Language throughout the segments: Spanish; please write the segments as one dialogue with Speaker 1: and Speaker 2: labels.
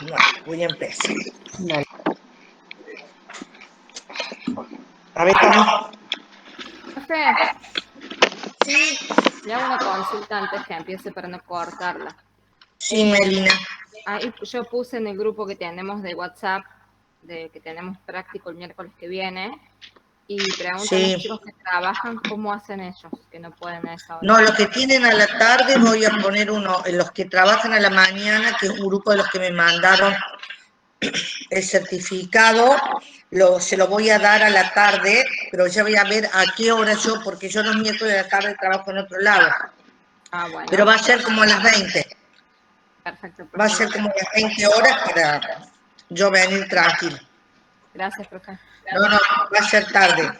Speaker 1: Bueno, voy a empezar.
Speaker 2: Dale.
Speaker 1: A ver, Cami.
Speaker 3: Profe,
Speaker 1: Sí,
Speaker 3: le hago una consulta antes que empiece para no cortarla.
Speaker 1: sí, Melina.
Speaker 3: Ahí yo puse en el grupo que tenemos de WhatsApp, de que tenemos práctico el miércoles que viene, y preguntan a
Speaker 1: Sí.
Speaker 3: los chicos que trabajan cómo hacen ellos, que no pueden a esa hora.
Speaker 1: No, los que tienen a la tarde voy a poner uno, los que trabajan a la mañana, que es un grupo de los que me mandaron el certificado, se lo voy a dar a la tarde, pero ya voy a ver a qué hora yo, porque yo los miércoles de la tarde trabajo en otro lado.
Speaker 3: Ah, bueno.
Speaker 1: Pero va a ser como a las 20.
Speaker 3: Perfecto, profe.
Speaker 1: Va a ser como a las 20 horas para yo venir tranquilo.
Speaker 3: Gracias, profe.
Speaker 1: No, va a ser tarde.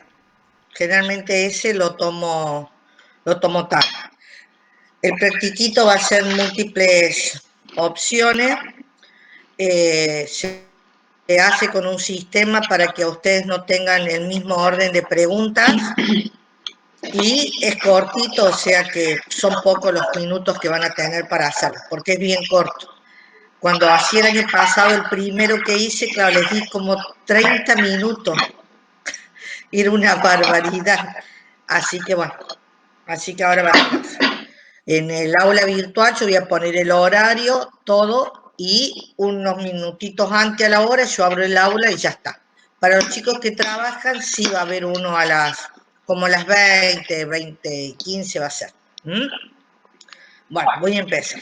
Speaker 1: Generalmente ese lo tomo tarde. El practiquito va a ser múltiples opciones. Se hace con un sistema para que ustedes no tengan el mismo orden de preguntas y es cortito, o sea que son pocos los minutos que van a tener para hacerlo, porque es bien corto. Cuando hacía el año pasado el primero que hice, claro, les di como 30 minutos. Era una barbaridad. Así que bueno, así que ahora va a ser así. En el aula virtual yo voy a poner el horario, todo, y unos minutitos antes a la hora yo abro el aula y ya está. Para los chicos que trabajan sí va a haber uno como a las 20, 15 va a ser. Bueno, voy a empezar.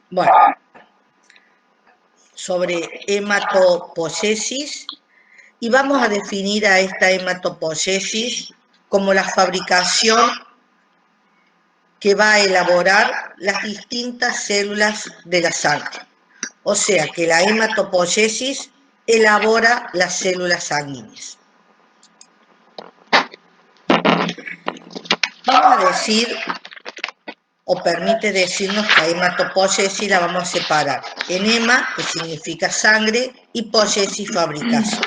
Speaker 1: Bueno, sobre hematopoiesis, y vamos a definir a esta hematopoiesis como la fabricación que va a elaborar las distintas células de la sangre. O sea que la hematopoiesis elabora las células sanguíneas. Vamos a decir, o permite decirnos que a hematopoiesis la vamos a separar en hema, que significa sangre, y poiesis, fabricación.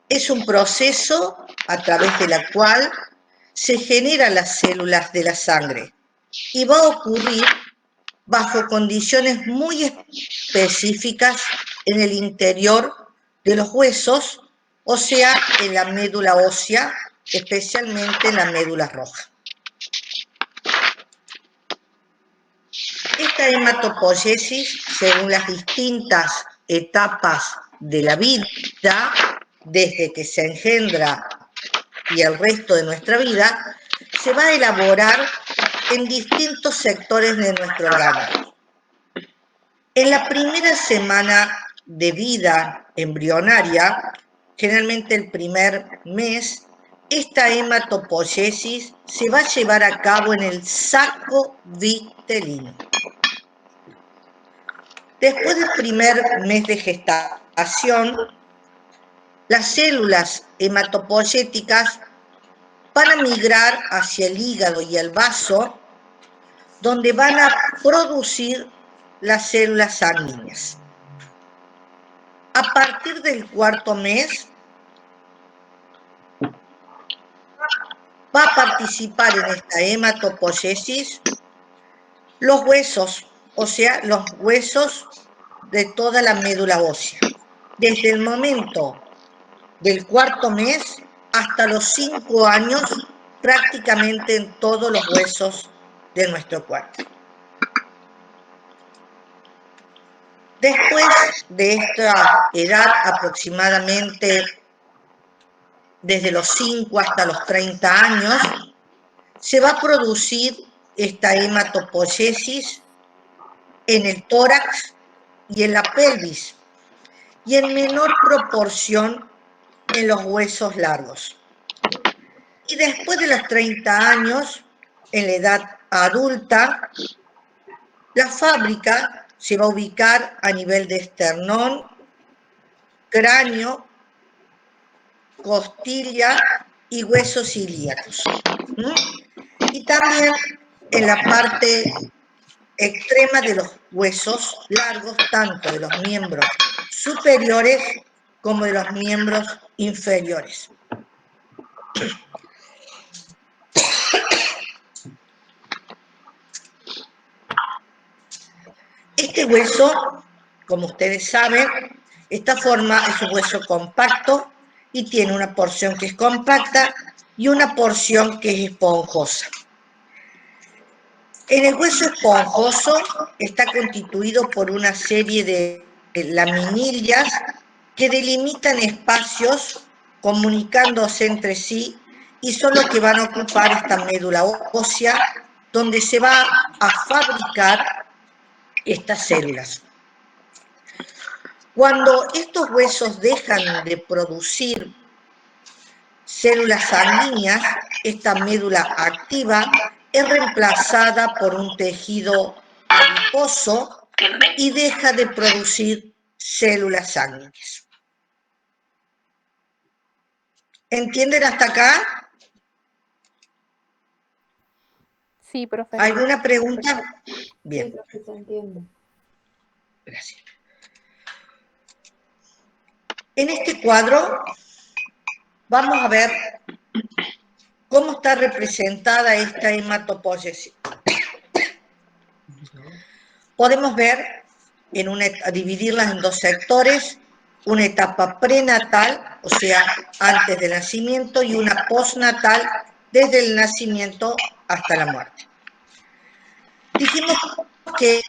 Speaker 1: Es un proceso a través del cual se generan las células de la sangre y va a ocurrir bajo condiciones muy específicas en el interior de los huesos, o sea, en la médula ósea, especialmente en la médula roja. Esta hematopoiesis, según las distintas etapas de la vida, desde que se engendra y el resto de nuestra vida, se va a elaborar en distintos sectores de nuestro organismo. En la primera semana de vida embrionaria, generalmente el primer mes, esta hematopoiesis se va a llevar a cabo en el saco vitelino. Después del primer mes de gestación, las células hematopoyéticas van a migrar hacia el hígado y el vaso, donde van a producir las células sanguíneas. A partir del cuarto mes, va a participar en esta hematopoiesis los huesos, o sea, los huesos de toda la médula ósea. Desde el momento del cuarto mes hasta los 5 años, prácticamente en todos los huesos de nuestro cuerpo. Después de esta edad, aproximadamente desde los 5 hasta los 30 años, se va a producir esta hematopoiesis en el tórax y en la pelvis, y en menor proporción en los huesos largos. Y después de los 30 años, en la edad adulta, la fábrica se va a ubicar a nivel de esternón, cráneo, costilla y huesos ilíacos. Y también en la parte extrema de los huesos largos, tanto de los miembros superiores como de los miembros inferiores. Este hueso, como ustedes saben, esta forma es un hueso compacto y tiene una porción que es compacta y una porción que es esponjosa. En el hueso esponjoso está constituido por una serie de laminillas que delimitan espacios comunicándose entre sí y son los que van a ocupar esta médula ósea donde se va a fabricar estas células. Cuando estos huesos dejan de producir células sanguíneas, esta médula activa es reemplazada por un tejido adiposo y deja de producir células sanguíneas. ¿Entienden hasta acá?
Speaker 2: Sí, profe.
Speaker 1: ¿Alguna pregunta? Bien.
Speaker 3: Sí, profe, se entiende.
Speaker 1: Gracias. En este cuadro vamos a ver cómo está representada esta hematopoiesis. Podemos ver, dividirlas en dos sectores, una etapa prenatal, o sea, antes del nacimiento, y una postnatal, desde el nacimiento hasta la muerte. Dijimos que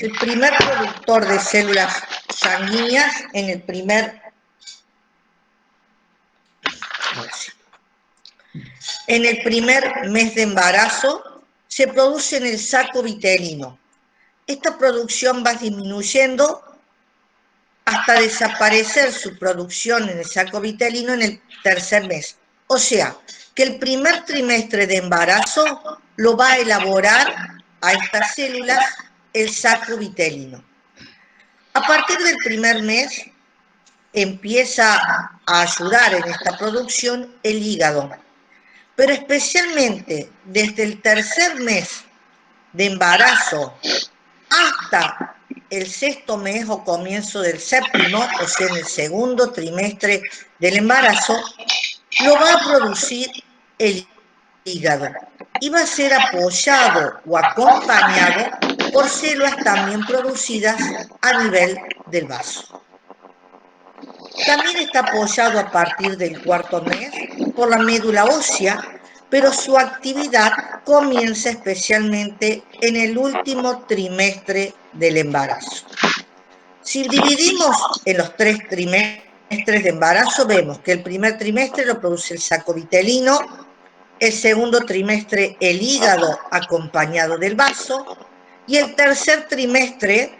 Speaker 1: el primer productor de células sanguíneas en el primer mes de embarazo se produce en el saco vitelino. Esta producción va disminuyendo hasta desaparecer su producción en el saco vitelino en el tercer mes. O sea, que el primer trimestre de embarazo lo va a elaborar a estas células el saco vitelino. A partir del primer mes empieza a ayudar en esta producción el hígado, pero especialmente desde el tercer mes de embarazo hasta el sexto mes o comienzo del séptimo, o sea, en el segundo trimestre del embarazo, lo va a producir el hígado y va a ser apoyado o acompañado por células también producidas a nivel del vaso. También está apoyado a partir del cuarto mes por la médula ósea, pero su actividad comienza especialmente en el último trimestre del embarazo. Si dividimos en los 3 trimestres de embarazo, vemos que el primer trimestre lo produce el saco vitelino, el segundo trimestre el hígado acompañado del vaso, y el tercer trimestre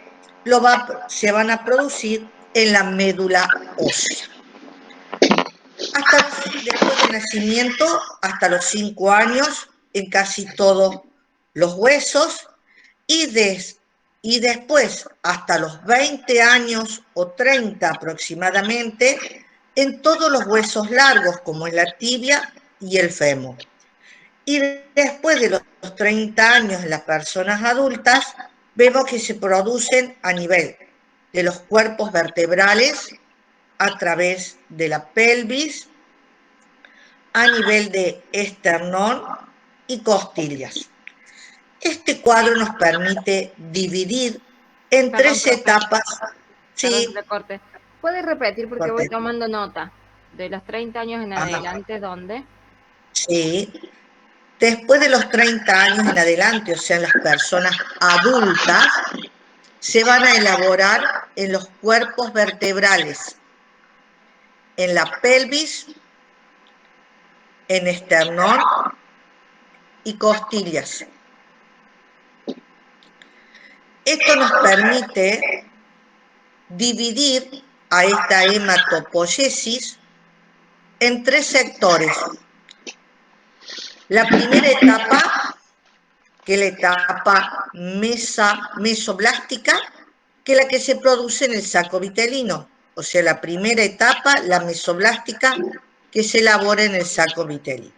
Speaker 1: se van a producir en la médula ósea. Hasta después del nacimiento, hasta los 5 años, en casi todos los huesos, y después hasta los 20 años o 30 aproximadamente, en todos los huesos largos, como es la tibia y el fémur. Y después de los 30 años en las personas adultas, vemos que se producen a nivel de los cuerpos vertebrales, a través de la pelvis, a nivel de esternón y costillas. Este cuadro nos permite dividir en 3 etapas.
Speaker 3: Perdón
Speaker 1: Sí.
Speaker 3: que te corte. ¿Puedes repetir porque
Speaker 1: Corte.
Speaker 3: voy tomando nota? De los 30 años en adelante, ¿dónde?
Speaker 1: Sí. Después de los 30 años en adelante, o sea, las personas adultas, se van a elaborar en los cuerpos vertebrales, en la pelvis, en esternón y costillas. Esto nos permite dividir a esta hematopoiesis en 3 sectores. La primera etapa, que es la etapa mesoblástica, que es la que se produce en el saco vitelino. O sea, la primera etapa, la mesoblástica, que se elabora en el saco vitelino.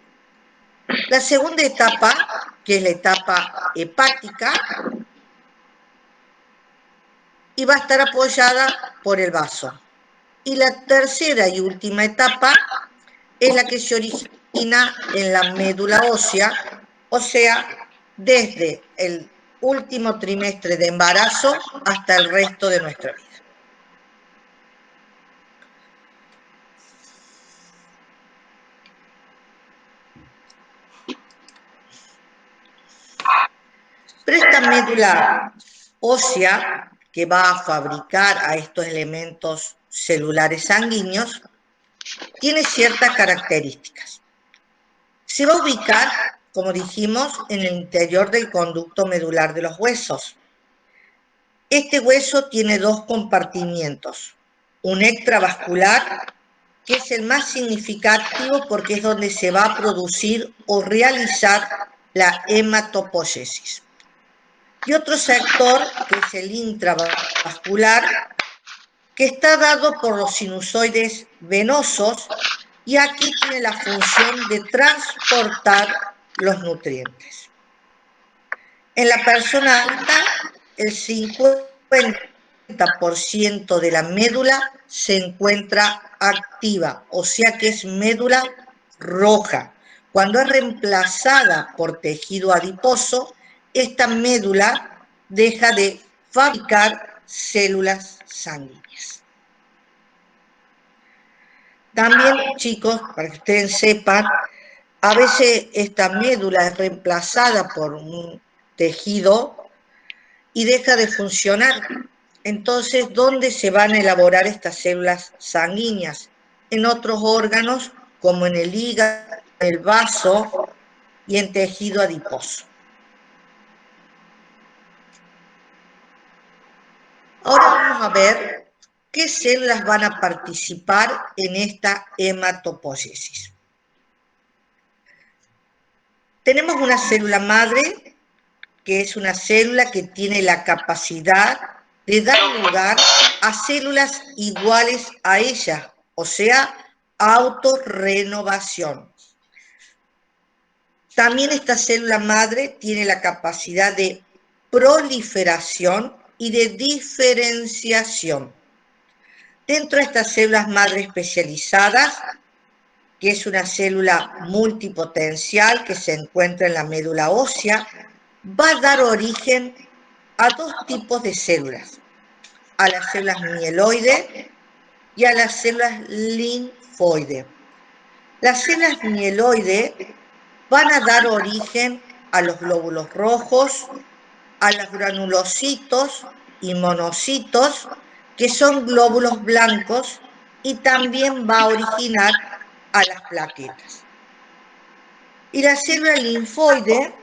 Speaker 1: La segunda etapa, que es la etapa hepática, y va a estar apoyada por el vaso. Y la tercera y última etapa es la que se origina en la médula ósea, o sea, desde el último trimestre de embarazo hasta el resto de nuestra vida. Pero esta médula ósea que va a fabricar a estos elementos celulares sanguíneos tiene ciertas características. Se va a ubicar, como dijimos, en el interior del conducto medular de los huesos. Este hueso tiene dos compartimientos, un extravascular, que es el más significativo porque es donde se va a producir o realizar la hematopoiesis. Y otro sector, que es el intravascular, que está dado por los sinusoides venosos y aquí tiene la función de transportar los nutrientes. En la persona alta, el 50% de la médula se encuentra activa, o sea que es médula roja. Cuando es reemplazada por tejido adiposo, esta médula deja de fabricar células sanguíneas. También, chicos, para que ustedes sepan, a veces esta médula es reemplazada por un tejido y deja de funcionar. Entonces, ¿dónde se van a elaborar estas células sanguíneas? En otros órganos, como en el hígado, el vaso y en tejido adiposo. Ahora vamos a ver qué células van a participar en esta hematopoiesis. Tenemos una célula madre, que es una célula que tiene la capacidad de dar lugar a células iguales a ella, o sea, autorrenovación. También esta célula madre tiene la capacidad de proliferación y de diferenciación. Dentro de estas células madre especializadas, que es una célula multipotencial que se encuentra en la médula ósea, va a dar origen a dos tipos de células, a las células mieloide y a las células linfoide. Las células mieloide van a dar origen a los glóbulos rojos, a los granulocitos y monocitos, que son glóbulos blancos, y también va a originar a las plaquetas. Y la célula linfoide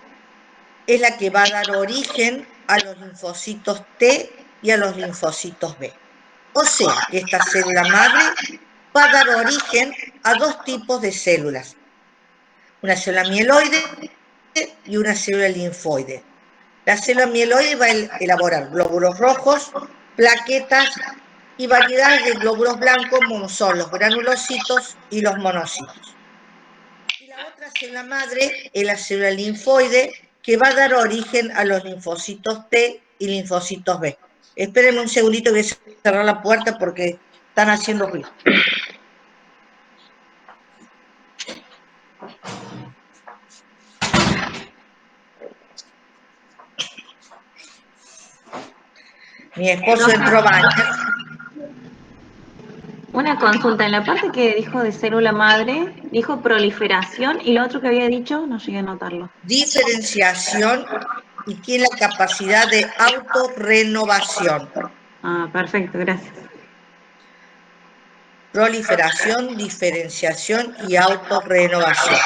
Speaker 1: es la que va a dar origen a los linfocitos T y a los linfocitos B. O sea, que esta célula madre va a dar origen a dos tipos de células, una célula mieloide y una célula linfoide. La célula mieloide va a elaborar glóbulos rojos, plaquetas y variedades de glóbulos blancos como son los granulocitos y los monocitos. Y la otra célula madre es la célula linfoide, que va a dar origen a los linfocitos T y linfocitos B. Espérenme un segundito que voy a cerrar la puerta porque están haciendo ruido. Mi esposo entró a bañar.
Speaker 4: Una consulta, en la parte que dijo de célula madre, dijo proliferación y lo otro que había dicho, no llegué a notarlo.
Speaker 1: Diferenciación y tiene la capacidad de autorrenovación.
Speaker 4: Ah, perfecto, gracias.
Speaker 1: Proliferación, diferenciación y autorrenovación.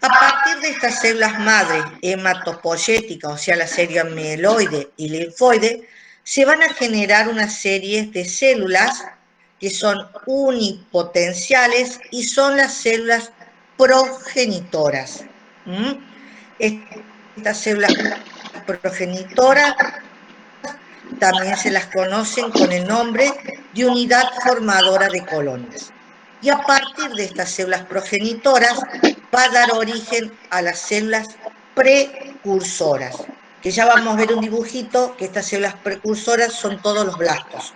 Speaker 1: A partir de estas células madre hematopoyéticas, o sea, la célula mieloide y linfoide, se van a generar una serie de células que son unipotenciales y son las células progenitoras. Estas células progenitoras también se las conocen con el nombre de unidad formadora de colonias. Y a partir de estas células progenitoras va a dar origen a las células precursoras, que ya vamos a ver un dibujito, que estas células precursoras son todos los blastos.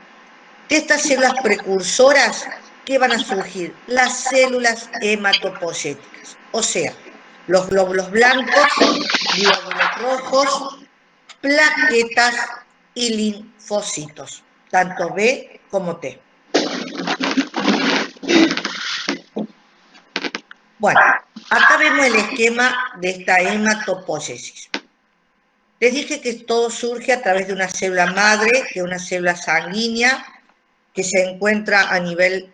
Speaker 1: De estas células precursoras, ¿qué van a surgir? Las células hematopoyéticas. O sea, los glóbulos blancos, glóbulos rojos, plaquetas y linfocitos, tanto B como T. Bueno, acá vemos el esquema de esta hematopoiesis. Les dije que todo surge a través de una célula madre, que es una célula sanguínea, que se encuentra a nivel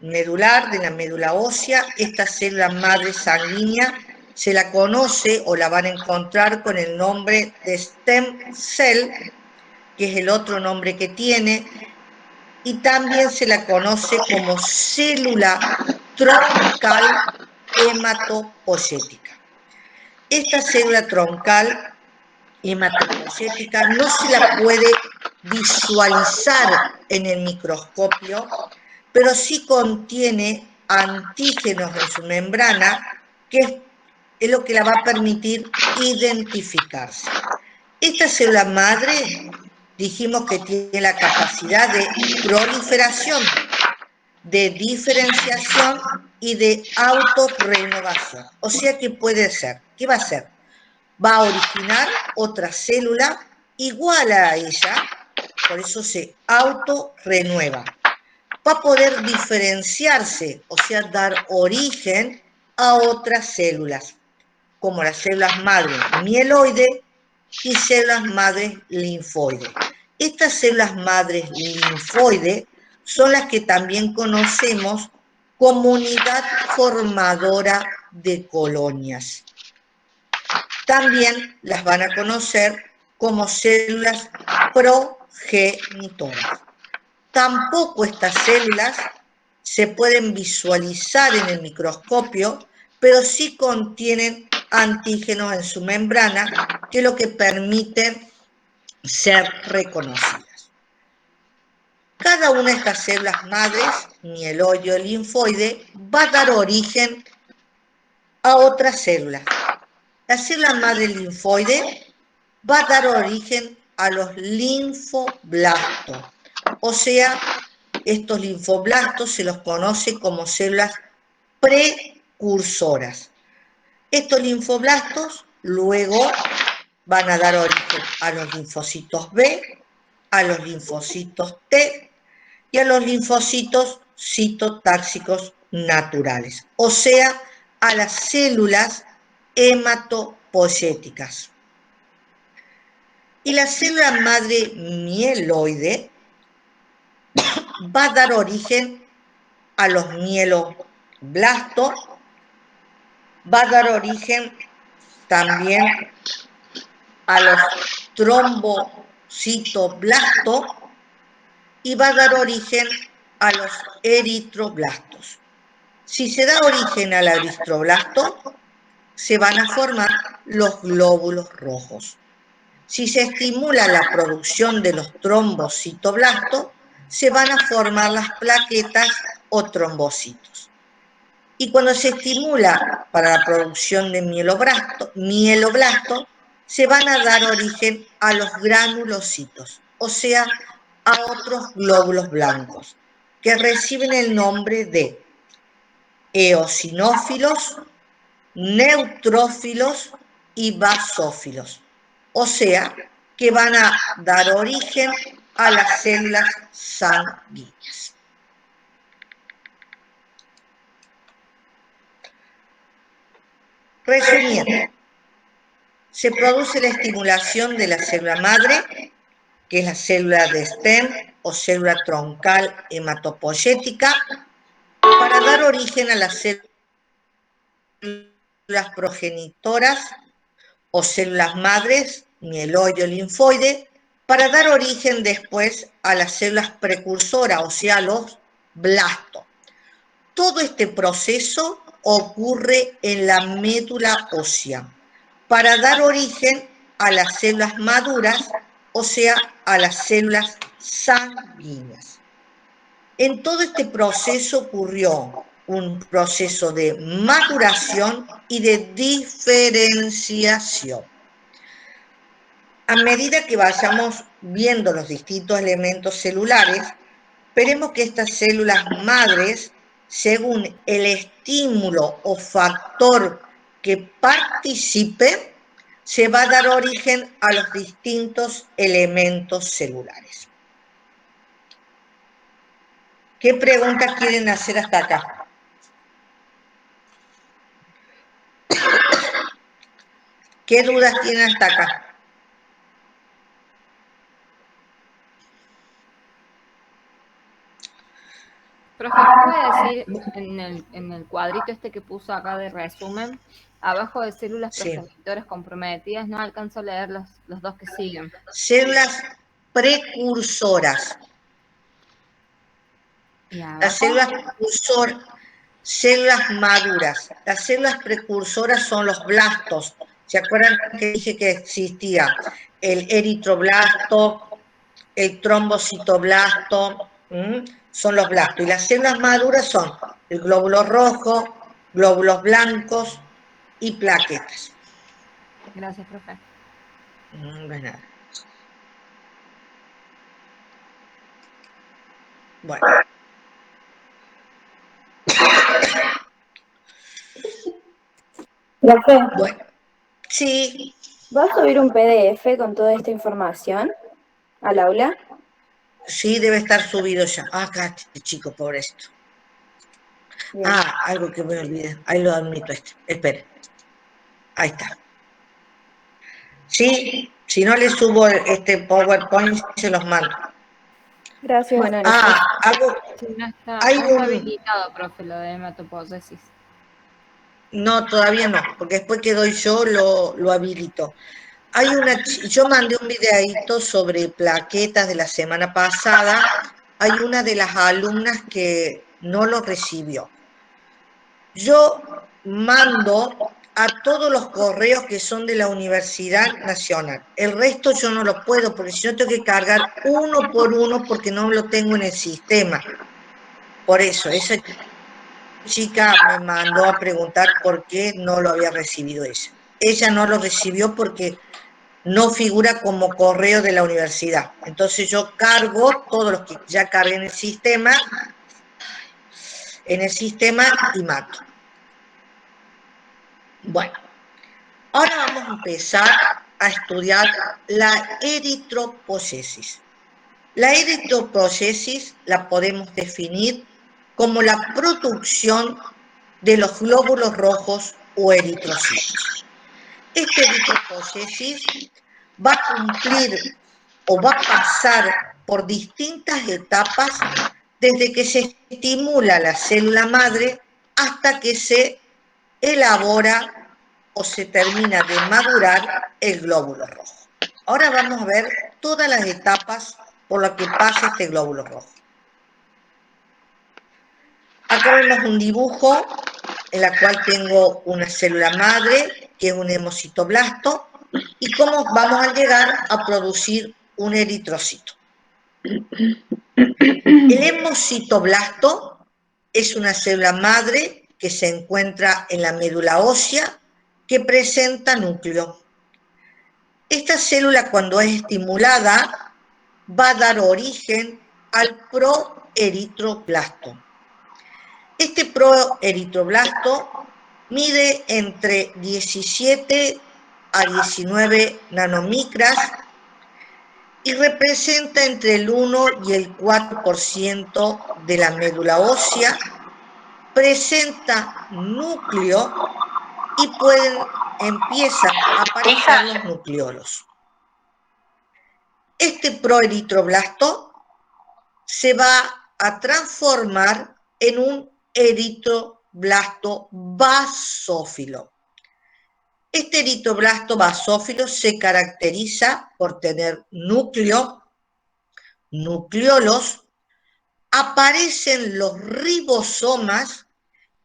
Speaker 1: medular, de la médula ósea. Esta célula madre sanguínea se la conoce o la van a encontrar con el nombre de stem cell, que es el otro nombre que tiene, y también se la conoce como célula troncal hematopoyética. Esta célula troncal hematopoyética no se la puede visualizar en el microscopio, pero sí contiene antígenos en su membrana, que es lo que la va a permitir identificarse. Esta célula madre, dijimos que tiene la capacidad de proliferación, de diferenciación y de autorrenovación. O sea que puede ser, ¿qué va a hacer? Va a originar otra célula igual a ella, por eso se autorrenueva. Va a poder diferenciarse, o sea, dar origen a otras células, como las células madre mieloide y células madres linfoide. Estas células madres linfoide son las que también conocemos como unidad formadora de colonias. También las van a conocer como células progenitoras. Tampoco estas células se pueden visualizar en el microscopio, pero sí contienen antígenos en su membrana, que es lo que permiten ser reconocidas. Cada una de estas células madres, mieloide o linfoide, va a dar origen a otras células. La célula madre linfoide va a dar origen a los linfoblastos, o sea, estos linfoblastos se los conoce como células precursoras. Estos linfoblastos luego van a dar origen a los linfocitos B, a los linfocitos T y a los linfocitos citotáxicos naturales, o sea, a las células hematopoyéticas. Y la célula madre mieloide va a dar origen a los mieloblastos, va a dar origen también a los trombocitoblastos y va a dar origen a los eritroblastos. Si se da origen al eritroblasto, se van a formar los glóbulos rojos. Si se estimula la producción de los trombocitoblastos, se van a formar las plaquetas o trombocitos. Y cuando se estimula para la producción de mieloblastos, se van a dar origen a los granulocitos, o sea, a otros glóbulos blancos, que reciben el nombre de eosinófilos, neutrófilos y basófilos. O sea, que van a dar origen a las células sanguíneas. Resumiendo, se produce la estimulación de la célula madre, que es la célula de stem o célula troncal hematopoyética, para dar origen a las células progenitoras o células madres, mieloide o linfoide, para dar origen después a las células precursoras, o sea, los blastos. Todo este proceso ocurre en la médula ósea, para dar origen a las células maduras, o sea, a las células sanguíneas. En todo este proceso ocurrió un proceso de maduración y de diferenciación. A medida que vayamos viendo los distintos elementos celulares, veremos que estas células madres, según el estímulo o factor que participe se va a dar origen a los distintos elementos celulares. ¿Qué preguntas quieren hacer hasta acá? ¿Qué dudas tienen hasta acá?
Speaker 3: Profe, ¿me puede decir en el cuadrito este que puso acá de resumen, abajo de células
Speaker 1: Sí.
Speaker 3: progenitoras comprometidas, no alcanzo a leer los dos que siguen?
Speaker 1: Células precursoras.
Speaker 3: ¿Y
Speaker 1: Las
Speaker 3: abajo?
Speaker 1: células precursoras, células maduras. Las células precursoras son los blastos. ¿Se acuerdan que dije que existía el eritroblasto, el trombocitoblasto? Son los blastos. Y las células maduras son el glóbulo rojo, glóbulos blancos y plaquetas.
Speaker 3: Gracias, profe.
Speaker 1: De nada. Bueno.
Speaker 5: Profe,
Speaker 1: Bueno, sí,
Speaker 5: ¿va a subir un PDF con toda esta información al aula?
Speaker 1: sí debe estar subido ya. Ah, acá, este chico, pobrecito.
Speaker 5: Bien.
Speaker 1: Ah, algo que me olvidé. Ahí lo admito Espere. Ahí está. Sí, si no le subo este PowerPoint, se los mando.
Speaker 5: Gracias. Bueno,
Speaker 1: Ah, algo,
Speaker 3: Sí, no está
Speaker 1: hay un...
Speaker 3: habilitado, profe, lo de hematopoiesis.
Speaker 1: No, todavía no, porque después que doy yo lo habilito. Yo mandé un videíto sobre plaquetas de la semana pasada. Hay una de las alumnas que no lo recibió. Yo mando a todos los correos que son de la Universidad Nacional. El resto yo no lo puedo, porque si no tengo que cargar uno por uno porque no lo tengo en el sistema. Por eso, esa chica me mandó a preguntar por qué no lo había recibido ella. Ella no lo recibió porque no figura como correo de la universidad. Entonces yo cargo todos los que ya cargué en el sistema y mato. Bueno, ahora vamos a empezar a estudiar la eritropoyesis. La eritropoyesis la podemos definir como la producción de los glóbulos rojos o eritrocitos. Esta eritropoyesis va a cumplir o va a pasar por distintas etapas desde que se estimula la célula madre hasta que se elabora o se termina de madurar el glóbulo rojo. Ahora vamos a ver todas las etapas por las que pasa este glóbulo rojo. Acá vemos un dibujo en la cual tengo una célula madre, que es un hemocitoblasto, y cómo vamos a llegar a producir un eritrocito. El hemocitoblasto es una célula madre que se encuentra en la médula ósea que presenta núcleo. Esta célula, cuando es estimulada, va a dar origen al proeritroblasto. Este proeritroblasto mide entre 17 a 19 nanomicras y representa entre el 1 y el 4% de la médula ósea, presenta núcleo y empiezan a aparecer los nucleolos. Este proeritroblasto se va a transformar en un eritroblasto basófilo. Este eritroblasto basófilo se caracteriza por tener núcleo, nucleolos, aparecen los ribosomas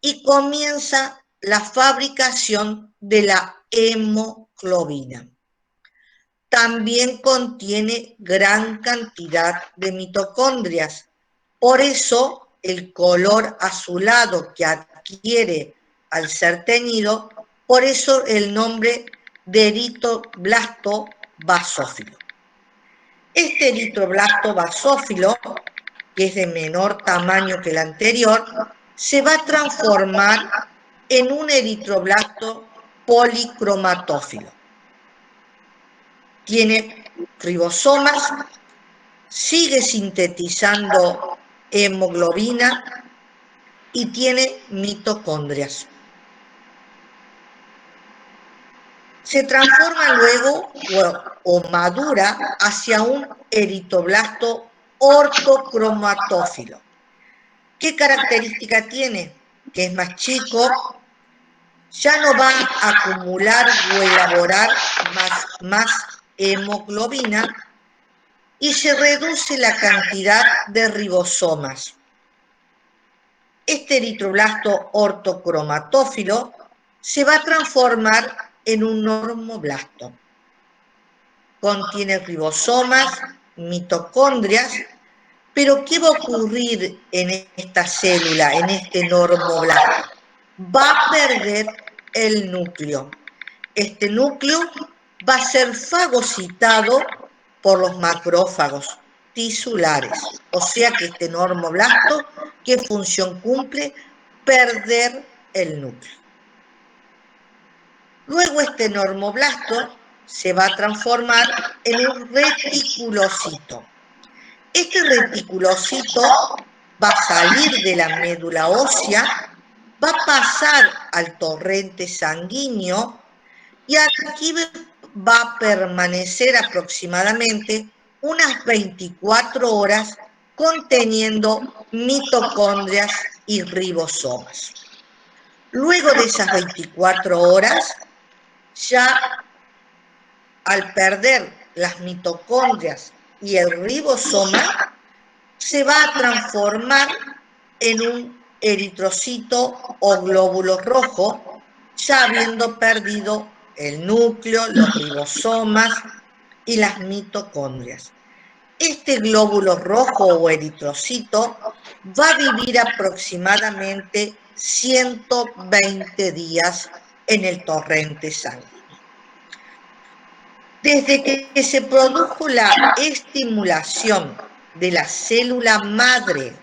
Speaker 1: y comienza la fabricación de la hemoglobina. También contiene gran cantidad de mitocondrias. Por eso el color azulado que adquiere al ser teñido, por eso el nombre de eritroblasto basófilo. Este eritroblasto basófilo, que es de menor tamaño que el anterior, se va a transformar en un eritroblasto policromatófilo. Tiene ribosomas, sigue sintetizando hemoglobina y tiene mitocondrias. Se transforma luego o madura hacia un eritroblasto ortocromatófilo. ¿Qué característica tiene? Que es más chico, ya no va a acumular o elaborar más hemoglobina y se reduce la cantidad de ribosomas. Este eritroblasto ortocromatófilo se va a transformar en un normoblasto. Contiene ribosomas, mitocondrias, pero ¿qué va a ocurrir en esta célula, en este normoblasto? Va a perder el núcleo. Este núcleo va a ser fagocitado por los macrófagos tisulares. O sea que este normoblasto, ¿qué función cumple? Perder el núcleo. Luego este normoblasto se va a transformar en un reticulocito. Este reticulocito va a salir de la médula ósea, va a pasar al torrente sanguíneo y aquí va a permanecer aproximadamente unas 24 horas conteniendo mitocondrias y ribosomas. Luego de esas 24 horas, ya al perder las mitocondrias y el ribosoma, se va a transformar en un eritrocito o glóbulo rojo, ya habiendo perdido el núcleo, los ribosomas y las mitocondrias. Este glóbulo rojo o eritrocito va a vivir aproximadamente 120 días en el torrente sanguíneo. Desde que se produjo la estimulación de la célula madre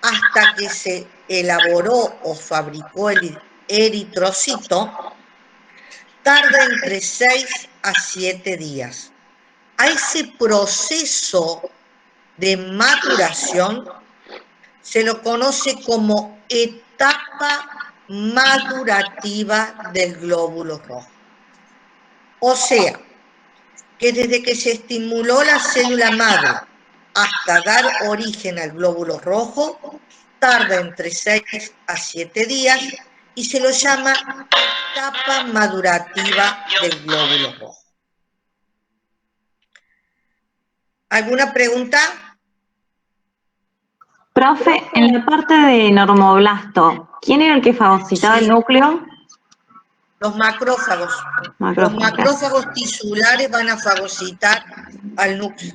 Speaker 1: hasta que se elaboró o fabricó el eritrocito, tarda entre 6 a 7 días. A ese proceso de maduración se lo conoce como etapa madurativa del glóbulo rojo. O sea, que desde que se estimuló la célula madre hasta dar origen al glóbulo rojo, tarda entre 6 a 7 días y se lo llama etapa madurativa del glóbulo rojo. ¿Alguna pregunta?
Speaker 4: Profe, en la parte de normoblasto, ¿quién era el que fagocitaba el núcleo?
Speaker 1: Los macrófagos. Los macrófagos tisulares van a fagocitar al núcleo.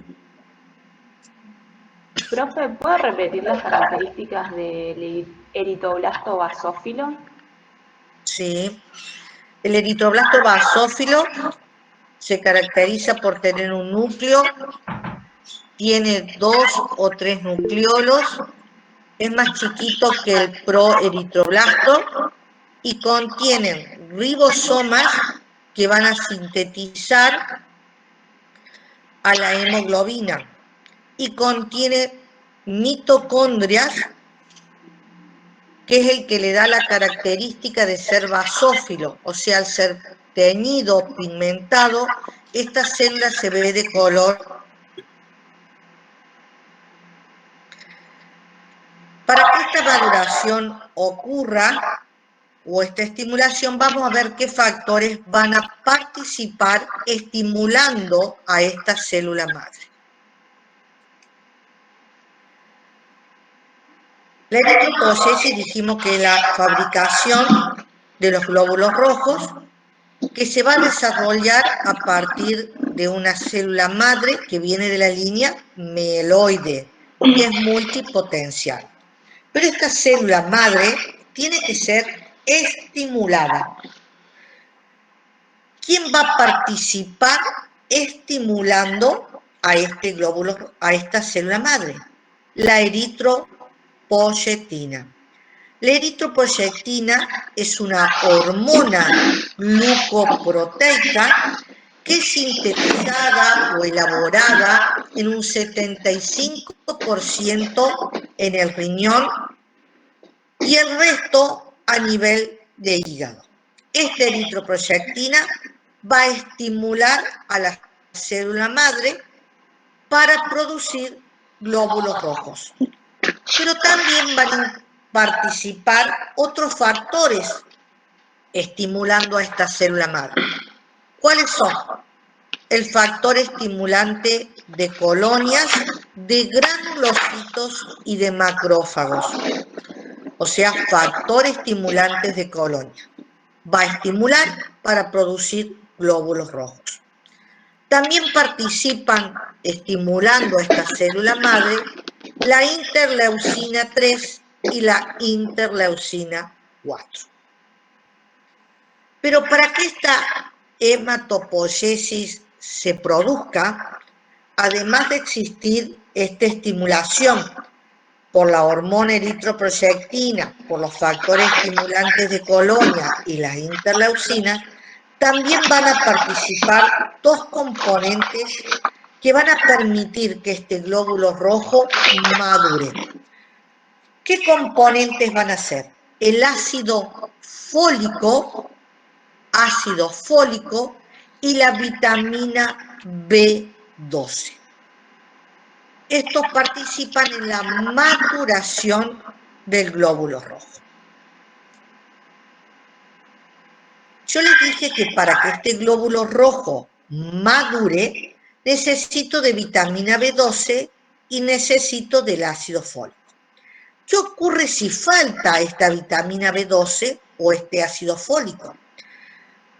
Speaker 6: Profe, ¿puede repetir las características del eritroblasto basófilo?
Speaker 1: Sí. El eritroblasto basófilo se caracteriza por tener un núcleo, tiene 2 o 3 nucleolos, es más chiquito que el proeritroblasto y contienen ribosomas que van a sintetizar a la hemoglobina y contiene mitocondrias, que es el que le da la característica de ser basófilo, o sea, al ser teñido, pigmentado, esta célula se ve de color. Para que esta maduración ocurra, o esta estimulación, vamos a ver qué factores van a participar estimulando a esta célula madre. La eritropoyesis dijimos que es la fabricación de los glóbulos rojos que se va a desarrollar a partir de una célula madre que viene de la línea mieloide, que es multipotencial. Pero esta célula madre tiene que ser estimulada. ¿Quién va a participar estimulando a este glóbulo, a esta célula madre? La eritropoyetina. La eritropoyetina es una hormona glucoproteica que es sintetizada o elaborada en un 75% en el riñón y el resto a nivel de hígado. Esta eritropoyetina va a estimular a la célula madre para producir glóbulos rojos. Pero también van a participar otros factores estimulando a esta célula madre. ¿Cuáles son? El factor estimulante de colonias, de granulocitos y de macrófagos. O sea, factor estimulantes de colonia. Va a estimular para producir glóbulos rojos. También participan, estimulando a esta célula madre, la interleucina 3 y la interleucina 4. Pero para que esta hematopoiesis se produzca, además de existir esta estimulación por la hormona eritroproyectina, por los factores estimulantes de colonia y las interleucinas, también van a participar dos componentes que van a permitir que este glóbulo rojo madure. ¿Qué componentes van a ser? El ácido fólico y la vitamina B12. Estos participan en la maturación del glóbulo rojo. Yo les dije que para que este glóbulo rojo madure, necesito de vitamina B12 y necesito del ácido fólico. ¿Qué ocurre si falta esta vitamina B12 o este ácido fólico?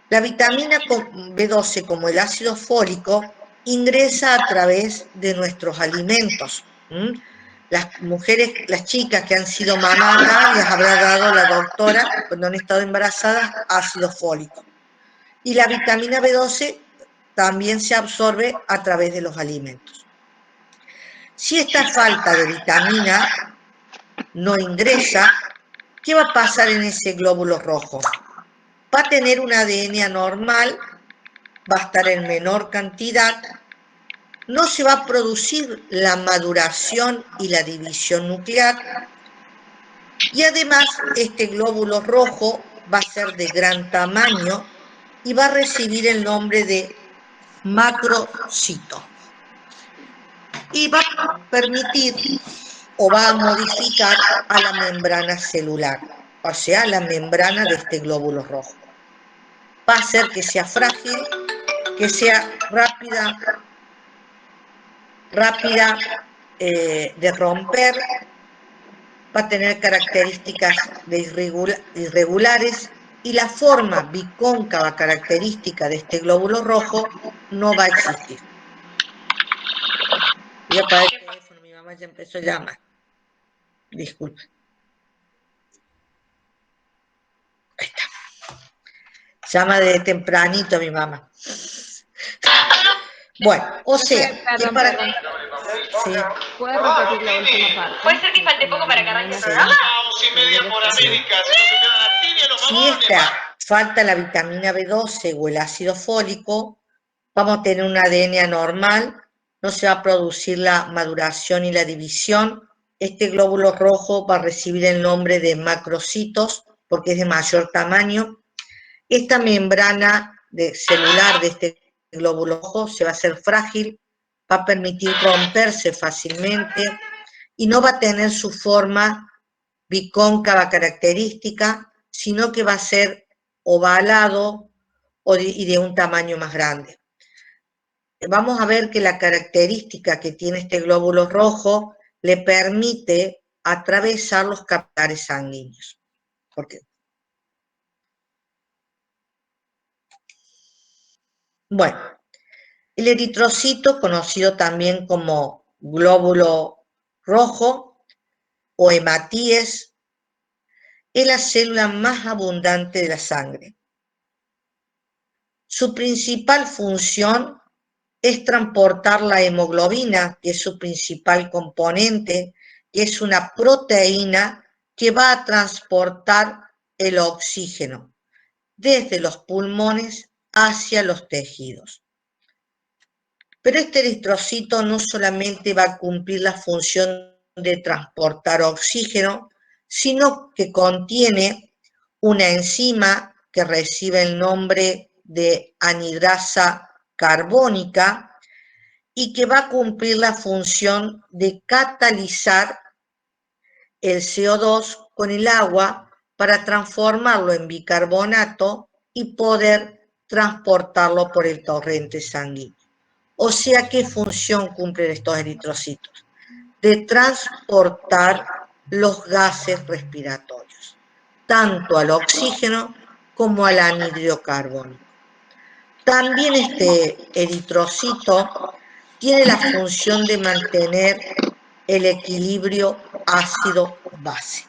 Speaker 1: La vitamina B12, como el ácido fólico, ingresa a través de nuestros alimentos. Las mujeres, las chicas que han sido mamadas, les habrá dado la doctora, cuando han estado embarazadas, ácido fólico. Y la vitamina B12 también se absorbe a través de los alimentos. Si esta falta de vitamina no ingresa, ¿qué va a pasar en ese glóbulo rojo? Va a tener un ADN anormal, va a estar en menor cantidad, no se va a producir la maduración y la división nuclear, y además este glóbulo rojo va a ser de gran tamaño y va a recibir el nombre de macrocito. Y va a permitir o va a modificar a la membrana celular, o sea, la membrana de este glóbulo rojo. Va a hacer que sea frágil, que sea rápida de romper, va a tener características irregulares y la forma bicóncava característica de este glóbulo rojo no va a existir. Voy a apagar el teléfono, mi mamá ya empezó a llamar. Disculpe. Ahí está. Llama de tempranito mi mamá. Bueno, o sea, que para... Sí.
Speaker 3: ¿Puedes repetir la última parte?
Speaker 7: ¿Puede ser que falte poco para que arranque el programa?
Speaker 1: Si esta falta la vitamina B12 o el ácido fólico, vamos a tener un ADN anormal, no se va a producir la maduración y la división. Este glóbulo rojo va a recibir el nombre de macrocitos porque es de mayor tamaño. Esta membrana celular de este glóbulo rojo se va a hacer frágil, va a permitir romperse fácilmente y no va a tener su forma bicóncava característica, sino que va a ser ovalado y de un tamaño más grande. Vamos a ver que la característica que tiene este glóbulo rojo le permite atravesar los capilares sanguíneos. ¿Por qué? Bueno, el eritrocito, conocido también como glóbulo rojo o hematíes, es la célula más abundante de la sangre. Su principal función es transportar la hemoglobina, que es su principal componente, que es una proteína que va a transportar el oxígeno desde los pulmones hacia los tejidos. Pero este eritrocito no solamente va a cumplir la función de transportar oxígeno, sino que contiene una enzima que recibe el nombre de anhidrasa carbónica y que va a cumplir la función de catalizar el CO2 con el agua para transformarlo en bicarbonato y poder transportarlo por el torrente sanguíneo. O sea, ¿qué función cumplen estos eritrocitos? De transportar los gases respiratorios, tanto al oxígeno como al anhídrido carbónico. También este eritrocito tiene la función de mantener el equilibrio ácido-base.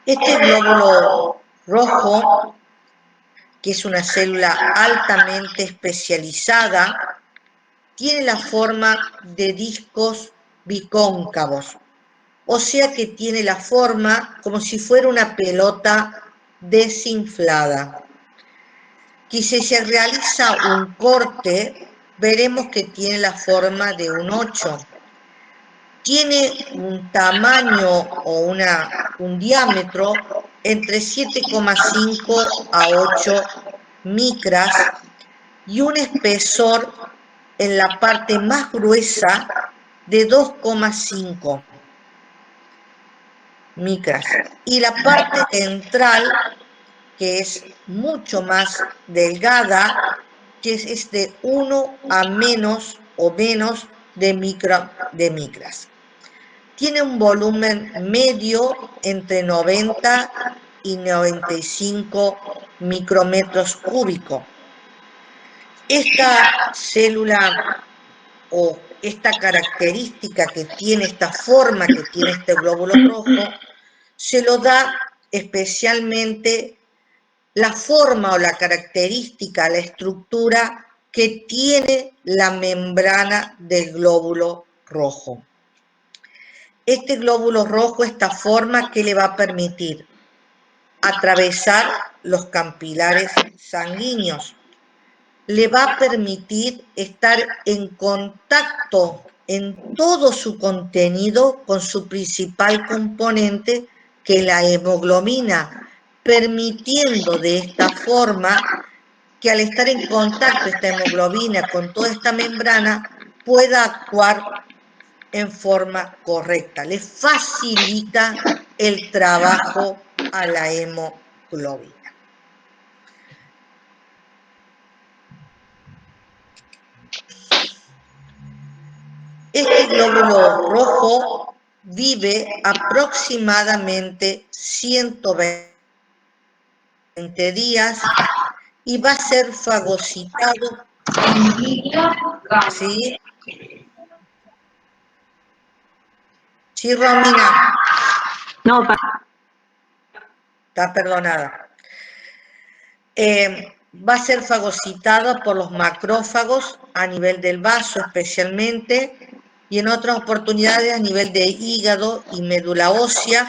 Speaker 1: Este glóbulo rojo, que es una célula altamente especializada, tiene la forma de discos bicóncavos, o sea que tiene la forma como si fuera una pelota desinflada. Que si se realiza un corte, veremos que tiene la forma de un 8. Tiene un tamaño o un diámetro entre 7,5 a 8 micras y un espesor en la parte más gruesa de 2,5 micras. Y la parte central, que es mucho más delgada, que es de 1 a menos o menos de micras. Tiene un volumen medio entre 90 y 95 micrómetros cúbicos. Esta célula o esta característica que tiene, esta forma que tiene este glóbulo rojo, se lo da especialmente la forma o la característica, la estructura que tiene la membrana del glóbulo rojo. Este glóbulo rojo, esta forma, ¿qué le va a permitir? Atravesar los capilares sanguíneos. Le va a permitir estar en contacto en todo su contenido con su principal componente, que es la hemoglobina, permitiendo de esta forma que al estar en contacto esta hemoglobina con toda esta membrana pueda actuar en forma correcta, le facilita el trabajo a la hemoglobina. Este glóbulo rojo vive aproximadamente 120 días y va a ser fagocitado. ¿Sí? Sí, Romina.
Speaker 4: No,
Speaker 1: Está perdonada. Va a ser fagocitada por los macrófagos a nivel del vaso especialmente, y en otras oportunidades a nivel de hígado y médula ósea,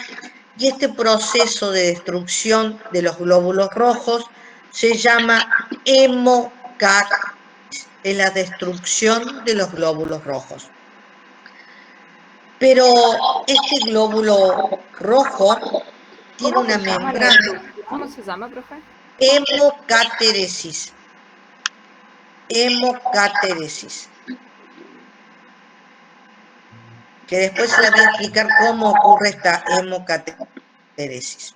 Speaker 1: y este proceso de destrucción de los glóbulos rojos se llama hemocáteresis, en la destrucción de los glóbulos rojos. Pero este glóbulo rojo tiene una membrana.
Speaker 3: ¿Cómo se llama, profe?
Speaker 1: Hemocáteresis. Hemocáteresis. Que después se la voy a explicar cómo ocurre esta hemocáteresis.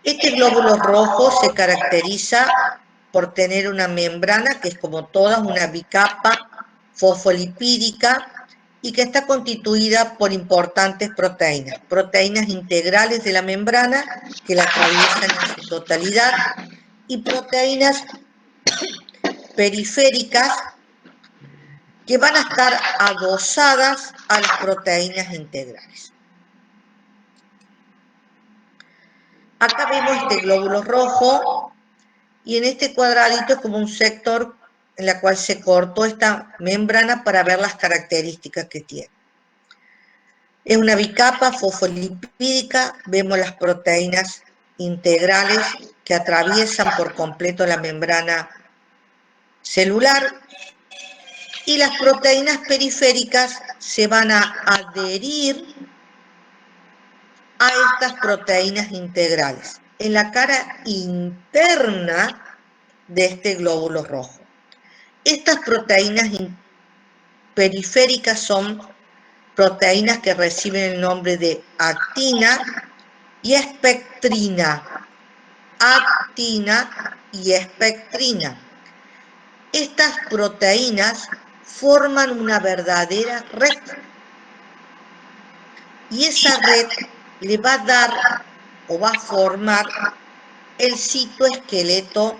Speaker 1: Este glóbulo rojo se caracteriza por tener una membrana que es como todas una bicapa fosfolipídica y que está constituida por importantes proteínas, proteínas integrales de la membrana que la atraviesan en su totalidad y proteínas periféricas que van a estar adosadas a las proteínas integrales. Acá vemos este glóbulo rojo y en este cuadradito es como un sector en la cual se cortó esta membrana para ver las características que tiene. Es una bicapa fosfolipídica, vemos las proteínas integrales que atraviesan por completo la membrana celular, y las proteínas periféricas se van a adherir a estas proteínas integrales en la cara interna de este glóbulo rojo. Estas proteínas periféricas son proteínas que reciben el nombre de actina y espectrina. Actina y espectrina. Estas proteínas forman una verdadera red. Y esa red le va a dar o va a formar el citoesqueleto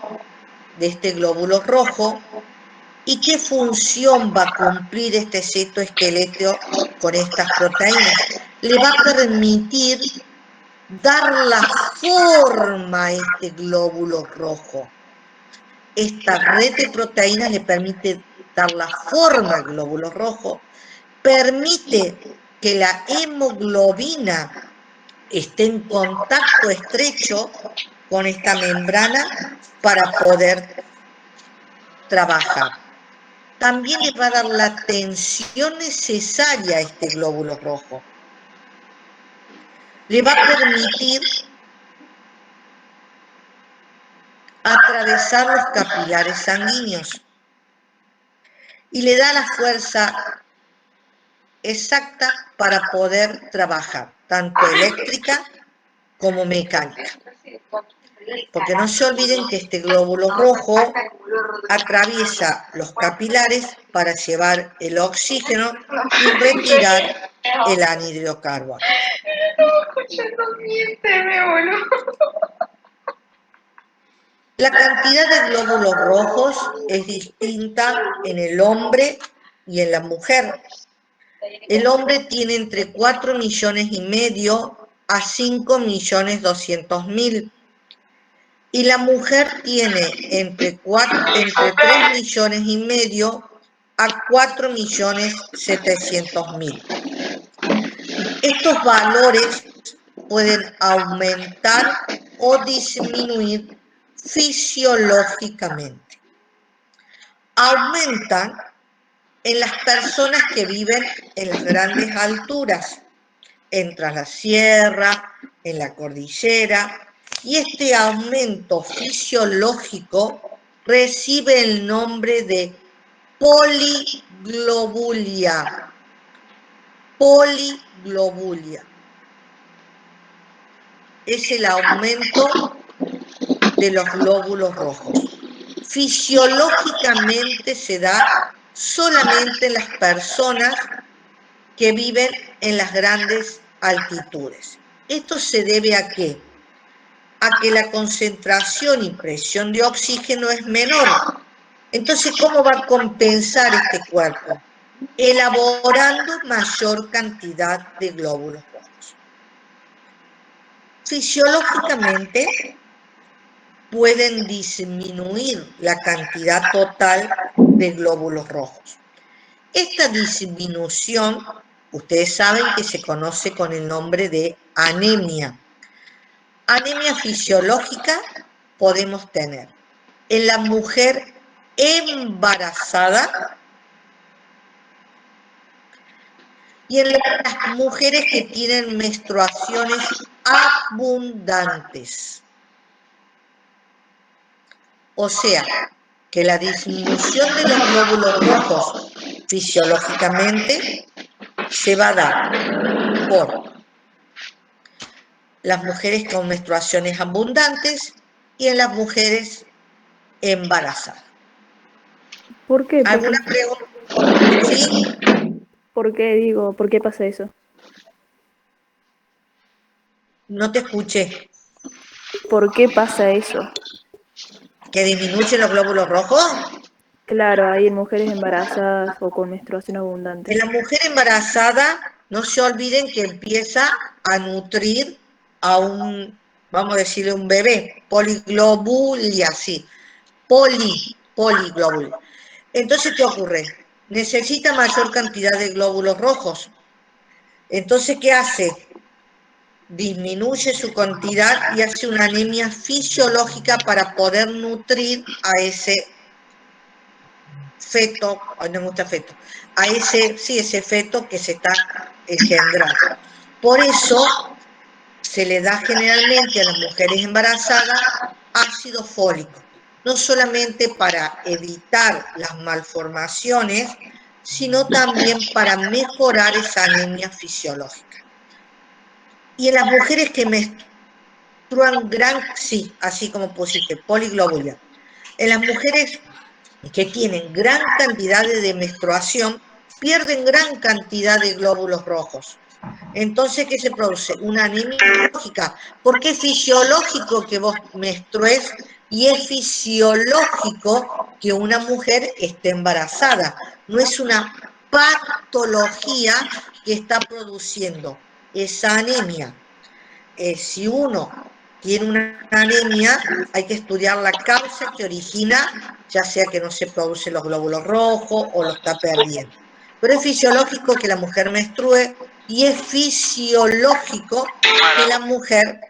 Speaker 1: de este glóbulo rojo. ¿Y qué función va a cumplir este citoesqueleto con estas proteínas? Le va a permitir dar la forma a este glóbulo rojo. Esta red de proteínas le permite dar la forma al glóbulo rojo, permite que la hemoglobina esté en contacto estrecho con esta membrana para poder trabajar. También le va a dar la tensión necesaria a este glóbulo rojo. Le va a permitir atravesar los capilares sanguíneos y le da la fuerza exacta para poder trabajar, tanto eléctrica como mecánica. Porque no se olviden que este glóbulo rojo atraviesa los capilares para llevar el oxígeno y retirar el anhídrido carbónico. La cantidad de glóbulos rojos es distinta en el hombre y en la mujer. El hombre tiene entre 4,5 millones a 5,200,000. Y la mujer tiene entre 3,5 millones a 4,700,000. Estos valores pueden aumentar o disminuir fisiológicamente. Aumentan en las personas que viven en las grandes alturas, entre la sierra, en la cordillera, y este aumento fisiológico recibe el nombre de poliglobulia. Poliglobulia. Es el aumento de los glóbulos rojos. Fisiológicamente se da solamente en las personas que viven en las grandes altitudes. ¿Esto se debe a qué? A que la concentración y presión de oxígeno es menor. Entonces, ¿cómo va a compensar este cuerpo? Elaborando mayor cantidad de glóbulos rojos. Fisiológicamente, pueden disminuir la cantidad total de glóbulos rojos. Esta disminución, ustedes saben que se conoce con el nombre de anemia. Anemia fisiológica podemos tener en la mujer embarazada y en las mujeres que tienen menstruaciones abundantes. O sea, que la disminución de los glóbulos rojos fisiológicamente se va a dar por las mujeres con menstruaciones abundantes y en las mujeres embarazadas.
Speaker 2: ¿Por qué?
Speaker 1: ¿Alguna pregunta? ¿Sí?
Speaker 2: ¿Por qué por qué pasa eso?
Speaker 1: No te escuché.
Speaker 2: ¿Por qué pasa eso?
Speaker 1: ¿Que disminuyen los glóbulos rojos?
Speaker 2: Claro, hay en mujeres embarazadas o con menstruación abundante.
Speaker 1: En la mujer embarazada, no se olviden que empieza a nutrir a un, vamos a decirle, un bebé, poliglobulia, sí, poliglobulia. Entonces, ¿qué ocurre? Necesita mayor cantidad de glóbulos rojos. Entonces, ¿qué hace? Disminuye su cantidad y hace una anemia fisiológica para poder nutrir a ese feto, no me gusta feto, a ese feto que se está engendrando. Por eso se le da generalmente a las mujeres embarazadas ácido fólico, no solamente para evitar las malformaciones, sino también para mejorar esa anemia fisiológica. Y en las mujeres que menstruan sí, así como pusiste, poliglobulia. En las mujeres que tienen gran cantidad de menstruación, pierden gran cantidad de glóbulos rojos. Entonces, ¿qué se produce? Una anemia fisiológica, porque es fisiológico que vos menstrues y es fisiológico que una mujer esté embarazada. No es una patología que está produciendo esa anemia. Si uno tiene una anemia, hay que estudiar la causa que origina, ya sea que no se producen los glóbulos rojos o lo está perdiendo. Pero es fisiológico que la mujer menstrue y es fisiológico que la mujer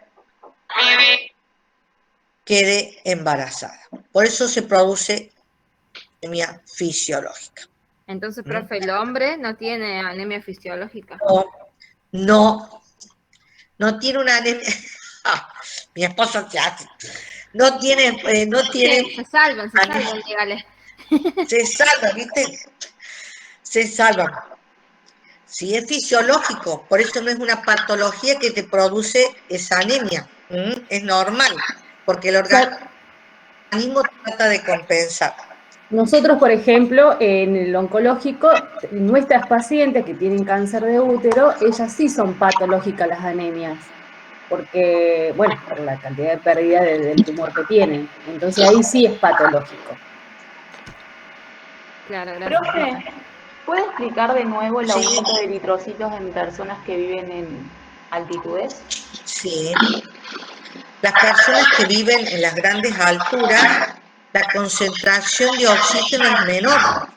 Speaker 1: quede embarazada. Por eso se produce anemia fisiológica.
Speaker 3: Entonces, profe, ¿el hombre no tiene anemia fisiológica?
Speaker 1: No tiene una anemia. Mi esposo se hace. No tiene.
Speaker 3: Se salvan, dígale.
Speaker 1: Se salva, ¿viste? Se salvan. Si es fisiológico, por eso no es una patología que te produce esa anemia. Es normal, porque el organismo trata de compensar.
Speaker 8: Nosotros, por ejemplo, en el oncológico, nuestras pacientes que tienen cáncer de útero, ellas sí son patológicas las anemias, porque, bueno, por la cantidad de pérdida del tumor que tienen. Entonces ahí sí es patológico.
Speaker 3: Claro, gracias.
Speaker 6: Profe, ¿puede explicar de nuevo el
Speaker 1: Sí.
Speaker 6: aumento de eritrocitos en personas que viven en altitudes?
Speaker 1: Sí. Las personas que viven en las grandes alturas, la concentración de oxígeno es menor.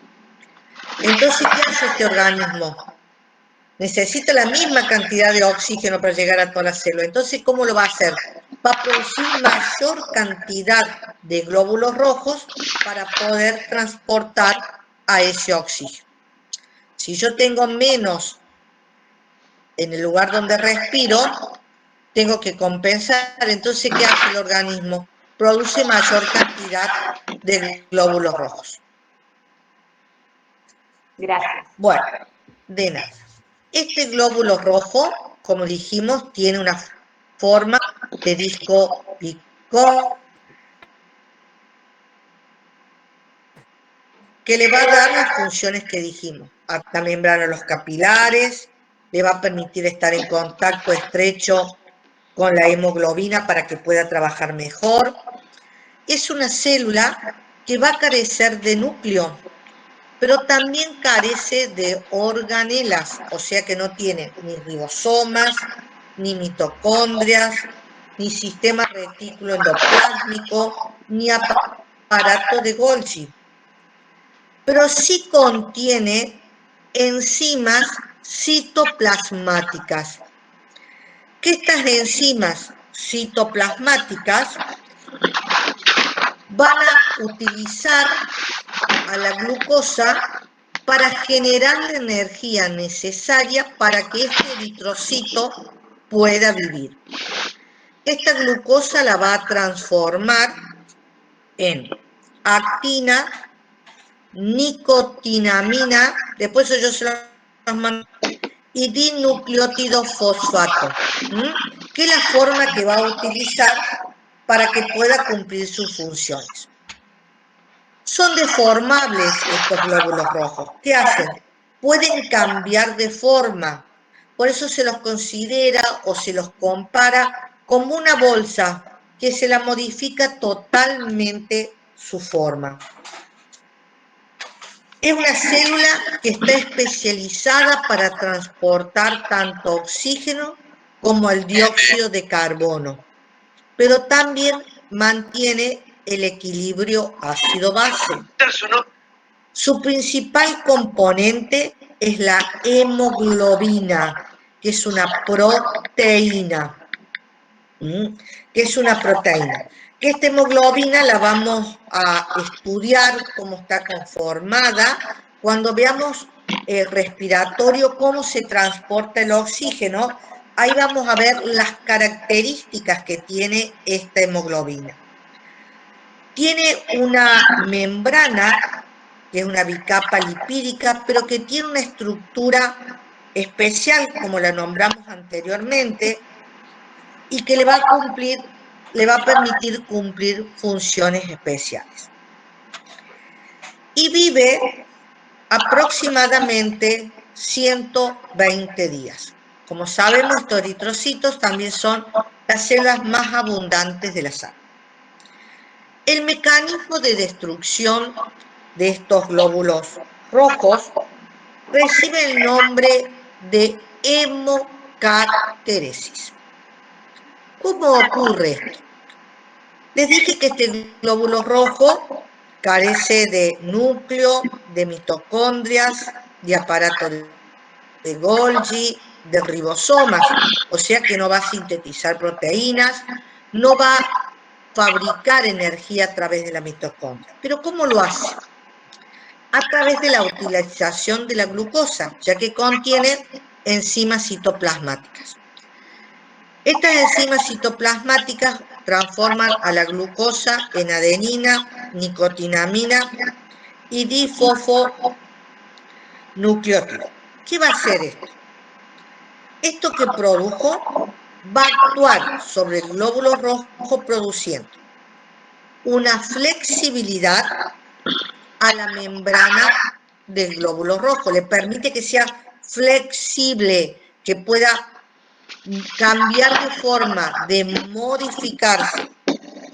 Speaker 1: Entonces, ¿qué hace este organismo? Necesita la misma cantidad de oxígeno para llegar a toda la célula. Entonces, ¿cómo lo va a hacer? Va a producir mayor cantidad de glóbulos rojos para poder transportar a ese oxígeno. Si yo tengo menos en el lugar donde respiro, tengo que compensar. Entonces, ¿qué hace el organismo? Produce mayor cantidad de glóbulos rojos.
Speaker 6: Gracias.
Speaker 1: Bueno, de nada. Este glóbulo rojo, como dijimos, tiene una forma de disco picón que le va a dar las funciones que dijimos. A la membrana de los capilares, le va a permitir estar en contacto estrecho con la hemoglobina para que pueda trabajar mejor. Es una célula que va a carecer de núcleo, pero también carece de organelas, o sea que no tiene ni ribosomas, ni mitocondrias, ni sistema retículo endoplásmico, ni aparato de Golgi. Pero sí contiene enzimas citoplasmáticas. Que estas enzimas citoplasmáticas van a utilizar a la glucosa para generar la energía necesaria para que este eritrocito pueda vivir. Esta glucosa la va a transformar en actina, nicotinamina, después yo se las mando, y dinucleótido fosfato, que es la forma que va a utilizar para que pueda cumplir sus funciones. Son deformables estos glóbulos rojos. ¿Qué hacen? Pueden cambiar de forma. Por eso se los considera o se los compara como una bolsa que se la modifica totalmente su forma. Es una célula que está especializada para transportar tanto oxígeno como el dióxido de carbono, pero también mantiene el equilibrio ácido-base. Su principal componente es la hemoglobina, que es una proteína. Que es una proteína. Que esta hemoglobina la vamos a estudiar cómo está conformada cuando veamos respiratorio, cómo se transporta el oxígeno. Ahí vamos a ver las características que tiene esta hemoglobina. Tiene una membrana, que es una bicapa lipídica, pero que tiene una estructura especial, como la nombramos anteriormente, y que le va a permitir cumplir funciones especiales. Y vive aproximadamente 120 días. Como sabemos, estos eritrocitos también son las células más abundantes de la sangre. El mecanismo de destrucción de estos glóbulos rojos recibe el nombre de hemocateresis. ¿Cómo ocurre esto? Les dije que este glóbulo rojo carece de núcleo, de mitocondrias, de aparato de Golgi, de ribosomas, o sea que no va a sintetizar proteínas, no va a fabricar energía a través de la mitocondria. ¿Pero cómo lo hace? A través de la utilización de la glucosa, ya que contiene enzimas citoplasmáticas. Estas enzimas citoplasmáticas transforman a la glucosa en adenina, nicotinamina y difosfonucleótido. ¿Qué va a hacer esto? Esto que produjo va a actuar sobre el glóbulo rojo produciendo una flexibilidad a la membrana del glóbulo rojo. Le permite que sea flexible, que pueda cambiar de forma, de modificarse.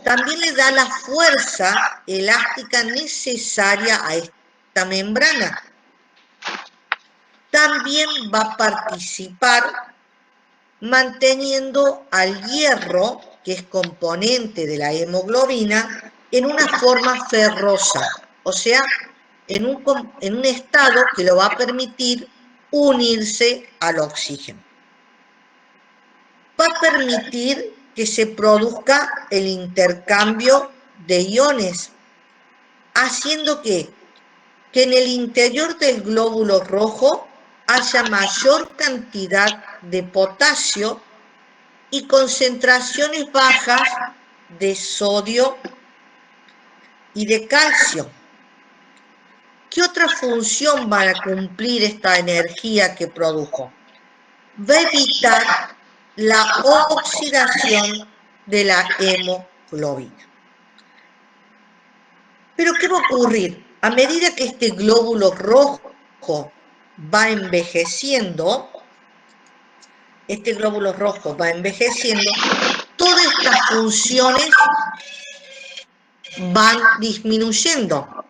Speaker 1: También le da la fuerza elástica necesaria a esta membrana. También va a participar manteniendo al hierro, que es componente de la hemoglobina, en una forma ferrosa, o sea, en un estado que lo va a permitir unirse al oxígeno. Va a permitir que se produzca el intercambio de iones, haciendo que en el interior del glóbulo rojo haya mayor cantidad de potasio y concentraciones bajas de sodio y de calcio. ¿Qué otra función va a cumplir esta energía que produjo? Va a evitar la oxidación de la hemoglobina. ¿Pero qué va a ocurrir? A medida que este glóbulo rojo va envejeciendo, todas estas funciones van disminuyendo.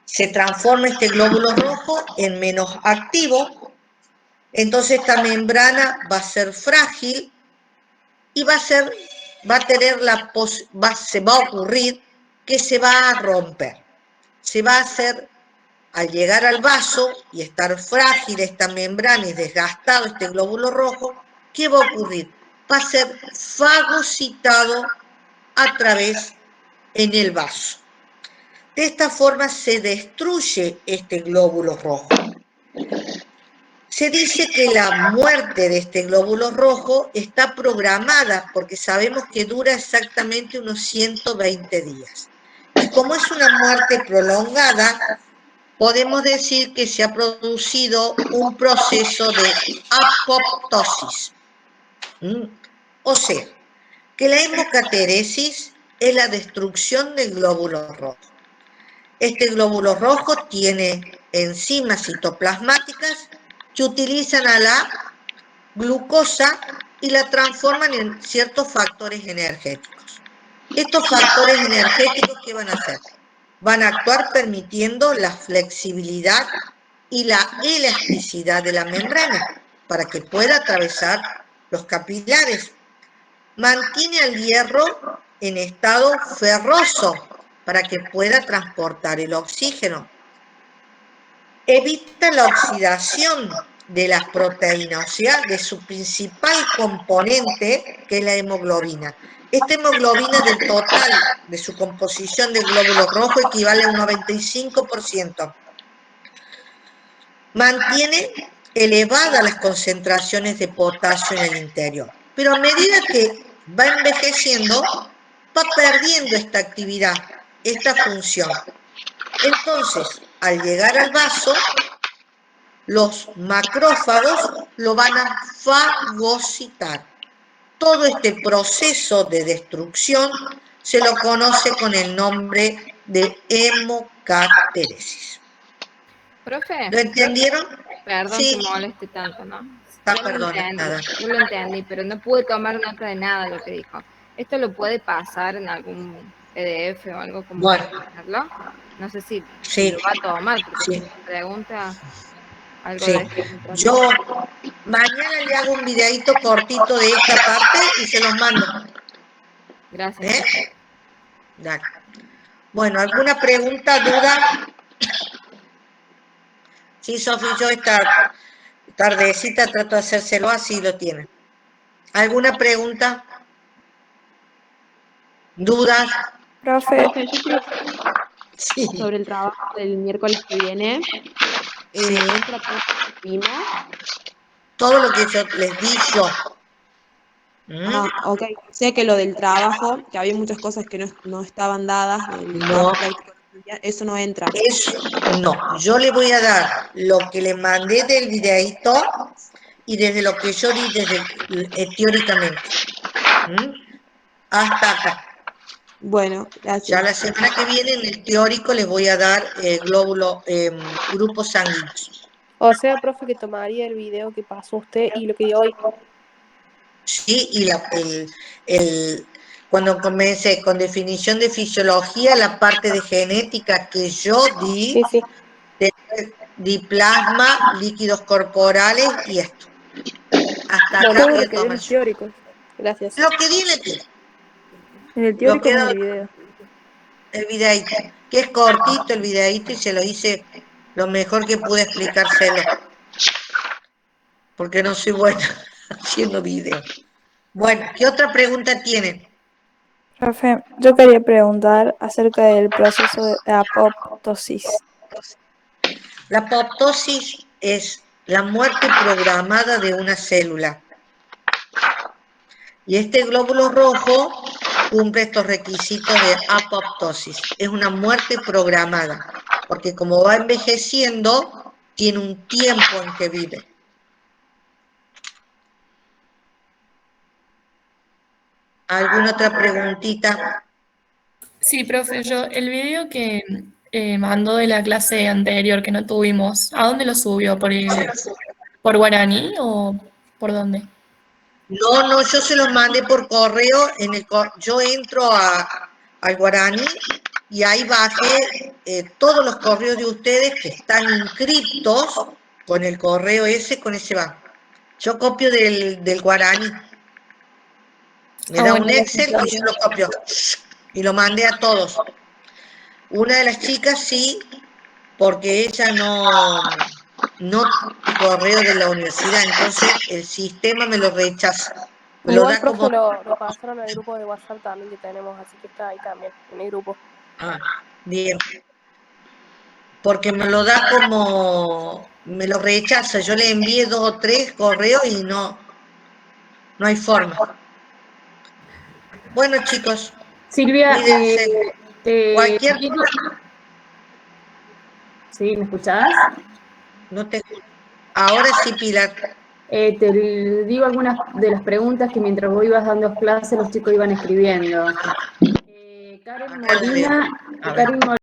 Speaker 1: Se transforma este glóbulo rojo en menos activo, entonces esta membrana va a ser frágil y va a ocurrir que se va a romper. Se va a hacer, al llegar al vaso y estar frágil esta membrana y desgastado este glóbulo rojo, ¿qué va a ocurrir? Va a ser fagocitado a través en el vaso. De esta forma se destruye este glóbulo rojo. Se dice que la muerte de este glóbulo rojo está programada porque sabemos que dura exactamente unos 120 días. Y como es una muerte prolongada, podemos decir que se ha producido un proceso de apoptosis. O sea, que la hemocateresis es la destrucción del glóbulo rojo. Este glóbulo rojo tiene enzimas citoplasmáticas que utilizan a la glucosa y la transforman en ciertos factores energéticos. Estos factores energéticos, ¿qué van a hacer? Van a actuar permitiendo la flexibilidad y la elasticidad de la membrana para que pueda atravesar los capilares. Mantiene al hierro en estado ferroso para que pueda transportar el oxígeno. evita la oxidación de las proteínas, o sea, de su principal componente, que es la hemoglobina. Esta hemoglobina del total de su composición de glóbulos rojos equivale a un 95%. Mantiene elevadas las concentraciones de potasio en el interior, pero a medida que va envejeciendo, va perdiendo esta actividad, esta función. Entonces, al llegar al vaso, los macrófagos lo van a fagocitar. Todo este proceso de destrucción se lo conoce con el nombre de hemocáteresis.
Speaker 3: Profe,
Speaker 1: ¿Lo entendieron?
Speaker 3: perdón
Speaker 1: Sí.
Speaker 3: que moleste tanto, ¿no?
Speaker 1: Está
Speaker 3: Yo lo
Speaker 1: perdonada.
Speaker 3: entendí, yo lo entendí, pero no pude tomar nota de nada de lo que dijo. ¿Esto lo puede pasar en algún PDF o algo como
Speaker 1: Bueno.
Speaker 3: para hacerlo? No sé si
Speaker 1: Sí.
Speaker 3: lo va a tomar, porque
Speaker 1: Sí.
Speaker 3: si me pregunta algo
Speaker 1: Sí.
Speaker 3: de esto. me trata.
Speaker 1: Yo mañana le hago un videito cortito de esta parte y se los mando.
Speaker 3: Gracias.
Speaker 1: ¿Eh? Dale. Bueno, ¿alguna pregunta, duda? Sí, Sofi, yo esta tardecita trato de hacérselo así, lo tiene. ¿Alguna pregunta? ¿Dudas?
Speaker 9: Profe,
Speaker 1: Sí.
Speaker 9: sobre el trabajo del miércoles que viene,
Speaker 1: Sí.
Speaker 9: ¿entra todo lo que vimos?
Speaker 1: Todo lo que yo les di yo.
Speaker 9: Ah, ok. Sé que lo del trabajo, que había muchas cosas que no estaban dadas, del
Speaker 1: No.
Speaker 9: trabajo práctico, eso no entra.
Speaker 1: Eso, no. Yo le voy a dar lo que le mandé del videíto y desde lo que yo di teóricamente. Hasta acá.
Speaker 9: Bueno,
Speaker 1: Ya
Speaker 9: gracias.
Speaker 1: la semana que viene en el teórico les voy a dar grupos sanguíneos.
Speaker 10: O sea, profe, que tomaría el video que pasó usted y lo que dio hoy.
Speaker 1: Sí, y cuando comencé con definición de fisiología, la parte de genética que yo di,
Speaker 10: Sí, sí.
Speaker 1: después di plasma, líquidos corporales y esto. Hasta
Speaker 10: Bueno,
Speaker 1: acá
Speaker 10: todo
Speaker 1: voy
Speaker 10: lo
Speaker 1: a
Speaker 10: que dio en
Speaker 1: tomar
Speaker 10: el
Speaker 1: yo.
Speaker 10: teórico. Gracias.
Speaker 1: Lo que di en
Speaker 10: En el
Speaker 1: lo
Speaker 10: teórico
Speaker 1: que
Speaker 10: como
Speaker 1: da
Speaker 10: en el video.
Speaker 1: el videíto, que es cortito el videíto y se lo hice lo mejor que pude explicárselo. Porque no soy buena haciendo video. Bueno, ¿qué otra pregunta tienen?
Speaker 2: Profe, yo quería preguntar acerca del proceso de apoptosis.
Speaker 1: La apoptosis es la muerte programada de una célula. Y este glóbulo rojo cumple estos requisitos de apoptosis. Es una muerte programada, porque como va envejeciendo, tiene un tiempo en que vive. ¿Alguna otra preguntita?
Speaker 11: Sí, profe, el video que mandó de la clase anterior que no tuvimos, ¿a dónde lo subió? ¿Por Guaraní o por dónde?
Speaker 1: No, yo se los mandé por correo. Yo entro al Guaraní y ahí bajé todos los correos de ustedes que están inscriptos con el correo ese, con ese va. Yo copio del Guaraní. Me da
Speaker 11: bueno,
Speaker 1: un Excel y yo lo copio. Y lo mandé a todos. Una de las chicas sí, porque ella no correo de la universidad, entonces el sistema me lo rechaza. Me lo
Speaker 10: Igual,
Speaker 1: da como...
Speaker 10: profe, lo pasaron al grupo de WhatsApp también que tenemos, así que está ahí también, en el grupo.
Speaker 1: Ah, bien. Porque me lo da como... me lo rechaza. Yo le envié 2 o 3 correos y no hay forma. Bueno, chicos,
Speaker 8: Silvia,
Speaker 1: cuídense. Cualquier cosa...
Speaker 8: ¿Sí? ¿Me escuchás?
Speaker 1: No te... Ahora sí, Pilar.
Speaker 8: Te digo algunas de las preguntas que mientras vos ibas dando clases los chicos iban escribiendo. Karen
Speaker 1: Acá la veo.
Speaker 8: Molina,
Speaker 1: A ver.